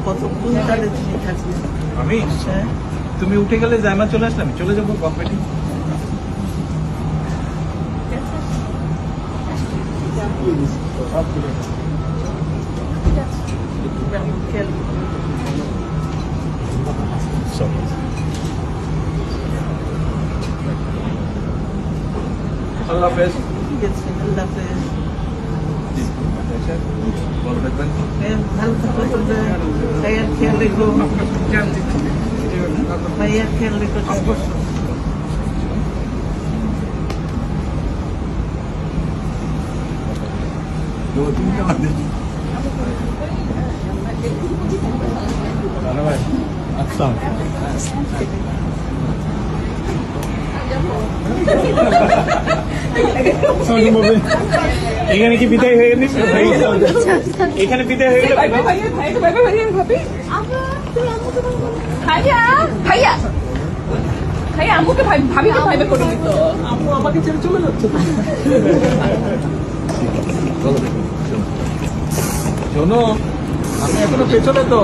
কতক্ষণ তাহলে তুমি থাকবে? আমি তুমি উঠে গেলে জায়মা চলে আসলাম, চলে যাবো কোম্পানি। আল্লাহ হাফেজ। ঠিক আছে, আল্লাহ হাফেজ। ভালো থাকবেন। ভালো থাকো, তোমরা ভাইয়ার খেয়াল রেখো, ভাইয়ার খেয়াল রেখো। আচ্ছা এখানে কি বিদায় হয়ে গেল? এখানে বিদায় হয়ে গেল। আম্মু আমাকে ছেড়ে চলে যাচ্ছে। শোনো, আমি এখনো পেছনে তো।